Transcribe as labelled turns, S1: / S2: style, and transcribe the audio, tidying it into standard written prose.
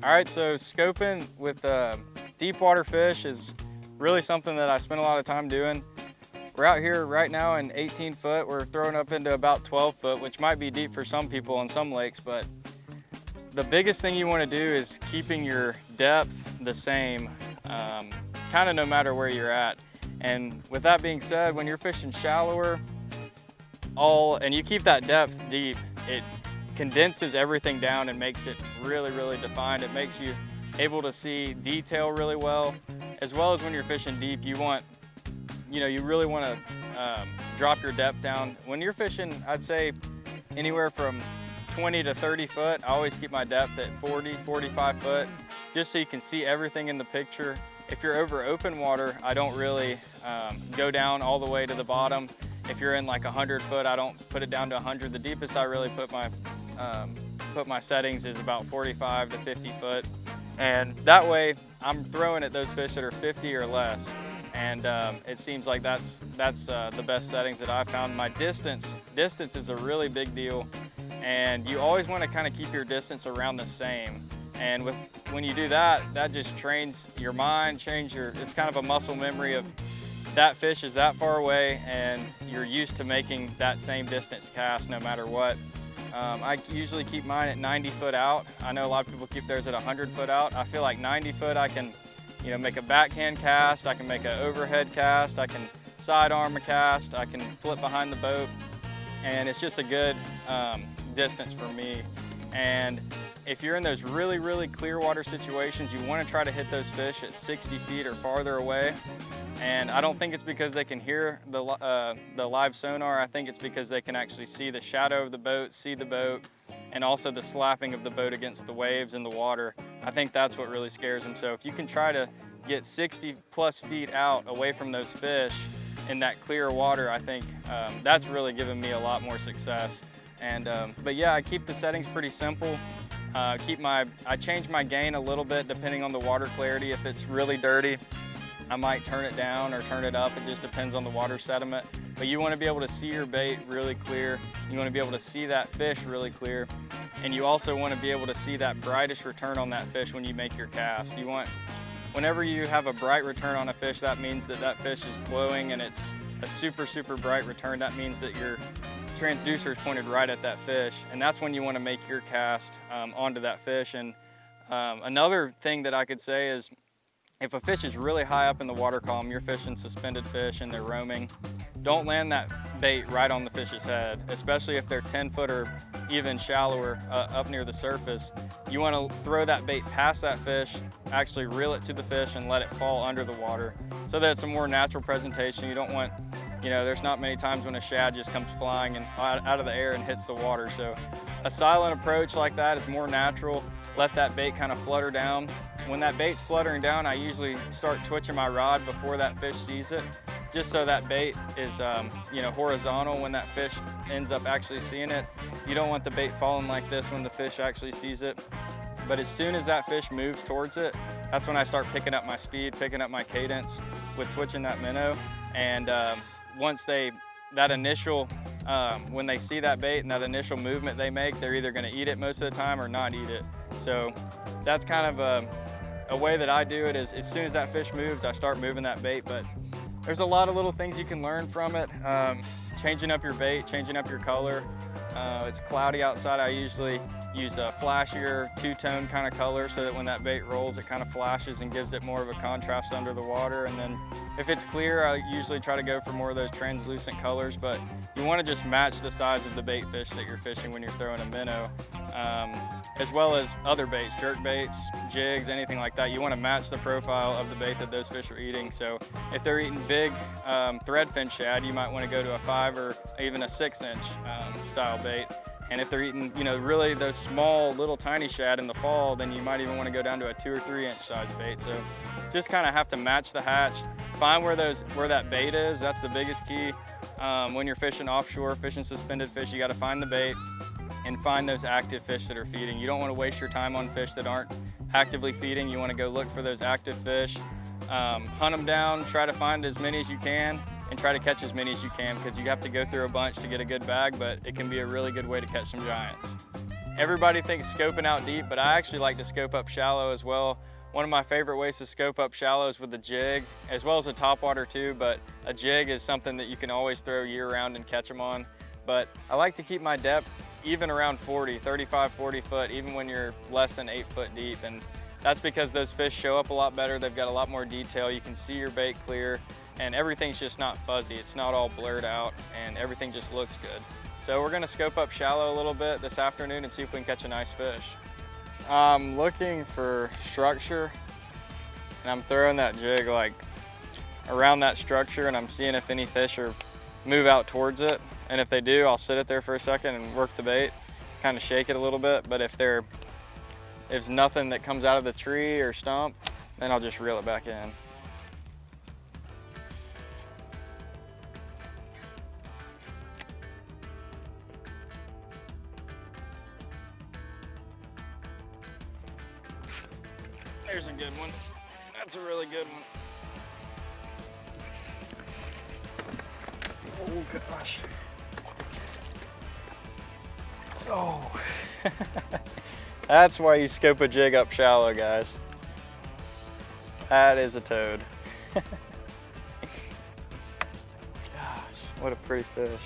S1: All right, so scoping with deep water fish is really something that I spend a lot of time doing. We're out here right now in 18 foot. We're throwing up into about 12 foot, which might be deep for some people on some lakes, but the biggest thing you want to do is keeping your depth the same, kind of no matter where you're at. And with that being said, when you're fishing shallower, and you keep that depth deep, it condenses everything down and makes it really, really defined. It makes you able to see detail really well as when you're fishing deep, you really want to drop your depth down. When you're fishing, I'd say anywhere from 20 to 30 foot, I always keep my depth at 40, 45 foot, just so you can see everything in the picture. If you're over open water, I don't really go down all the way to the bottom. If you're in like 100 foot, I don't put it down to 100. The deepest I really put my settings is about 45 to 50 foot. And that way I'm throwing at those fish that are 50 or less. And it seems like that's the best settings that I've found. My distance is a really big deal. And you always want to kind of keep your distance around the same. And when you do that, that just trains your mind, it's kind of a muscle memory of that fish is that far away and you're used to making that same distance cast no matter what. I usually keep mine at 90 foot out. I know a lot of people keep theirs at 100 foot out. I feel like 90 foot I can make a backhand cast, I can make an overhead cast, I can sidearm a cast, I can flip behind the boat, and it's just a good distance for me. And if you're in those really, really clear water situations, you want to try to hit those fish at 60 feet or farther away. And I don't think it's because they can hear the live sonar. I think it's because they can actually see the shadow of the boat, see the boat, and also the slapping of the boat against the waves in the water. I think that's what really scares them. So if you can try to get 60 plus feet out away from those fish in that clear water, I think that's really given me a lot more success. And but yeah, I keep the settings pretty simple. I change my gain a little bit depending on the water clarity. If it's really dirty, I might turn it down or turn it up. It just depends on the water sediment. But you want to be able to see your bait really clear. You want to be able to see that fish really clear. And you also want to be able to see that brightest return on that fish when you make your cast. Whenever you have a bright return on a fish, that means that fish is glowing and it's a super, super bright return. That means that your transducer is pointed right at that fish. And that's when you want to make your cast onto that fish. And another thing that I could say is, if a fish is really high up in the water column, you're fishing suspended fish and they're roaming, don't land that bait right on the fish's head, especially if they're 10 foot or even shallower up near the surface. You want to throw that bait past that fish, actually reel it to the fish and let it fall under the water so that it's a more natural presentation. You don't want, there's not many times when a shad just comes flying and out of the air and hits the water. So a silent approach like that is more natural. Let that bait kind of flutter down. When that bait's fluttering down, I usually start twitching my rod before that fish sees it, just so that bait is horizontal when that fish ends up actually seeing it. You don't want the bait falling like this when the fish actually sees it. But as soon as that fish moves towards it, that's when I start picking up my speed, picking up my cadence with twitching that minnow. And once when they see that bait and that initial movement they make, they're either going to eat it most of the time or not eat it. So that's kind of a way that I do it is, as soon as that fish moves, I start moving that bait. But there's a lot of little things you can learn from it. Changing up your bait, changing up your color. It's cloudy outside, I usually use a flashier two-tone kind of color so that when that bait rolls, it kind of flashes and gives it more of a contrast under the water. And then if it's clear, I usually try to go for more of those translucent colors, but you want to just match the size of the bait fish that you're fishing when you're throwing a minnow, as well as other baits, jerk baits, jigs, anything like that. You want to match the profile of the bait that those fish are eating. So if they're eating big threadfin shad, you might want to go to a 5 or even a 6-inch style bait. And if they're eating, really those small, little tiny shad in the fall, then you might even want to go down to a 2 or 3-inch size bait. So just kind of have to match the hatch, find where that bait is. That's the biggest key. When you're fishing offshore, fishing suspended fish, you got to find the bait and find those active fish that are feeding. You don't want to waste your time on fish that aren't actively feeding. You want to go look for those active fish, hunt them down, try to find as many as you can, and try to catch as many as you can, because you have to go through a bunch to get a good bag, but it can be a really good way to catch some giants. Everybody thinks scoping out deep, but I actually like to scope up shallow as well. One of my favorite ways to scope up shallow is with a jig, as well as a topwater too, but a jig is something that you can always throw year round and catch them on. But I like to keep my depth even around 35, 40 foot, even when you're less than 8 foot deep. And that's because those fish show up a lot better. They've got a lot more detail. You can see your bait clear, and everything's just not fuzzy. It's not all blurred out, and everything just looks good. So we're gonna scope up shallow a little bit this afternoon and see if we can catch a nice fish. I'm looking for structure, and I'm throwing that jig like around that structure, and I'm seeing if any fish move out towards it. And if they do, I'll sit it there for a second and work the bait, kind of shake it a little bit. But if there's nothing that comes out of the tree or stump, then I'll just reel it back in. There's a good one. That's a really good one. Oh gosh. Oh. That's why you scope a jig up shallow, guys. That is a toad. Gosh, what a pretty fish.